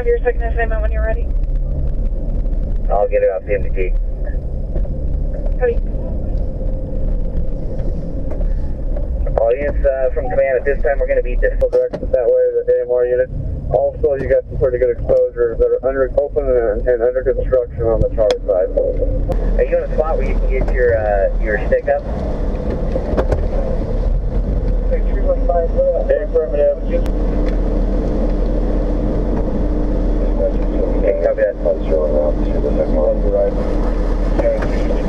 have your second assignment when you're ready. I'll get it off the MDT. Cody. All units from command at this time, we're going to be distal directions that way, the AMR unit. Also, you got some pretty good exposures that are open and under construction on the Charlie side. Are you in a spot where you can get your stick up? 315, affirmative. Okay, copy that.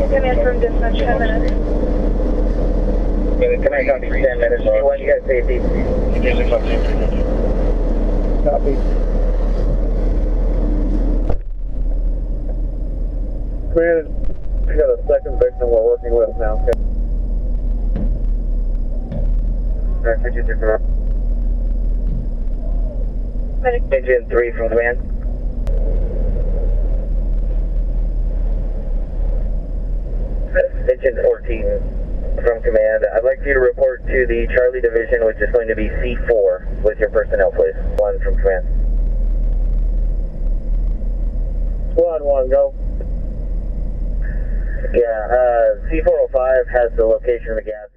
Command from dispatch 10 minutes. Command copy 10 minutes. C1, you got safety. Copy. Command, we got a second victim we're working with now. Engine 3 from command. Engine 14 from command. I'd like you to report to the Charlie division, which is going to be C4, with your personnel, please. 1 from command. Squad 1, go. Yeah, C405 has the location of the gas.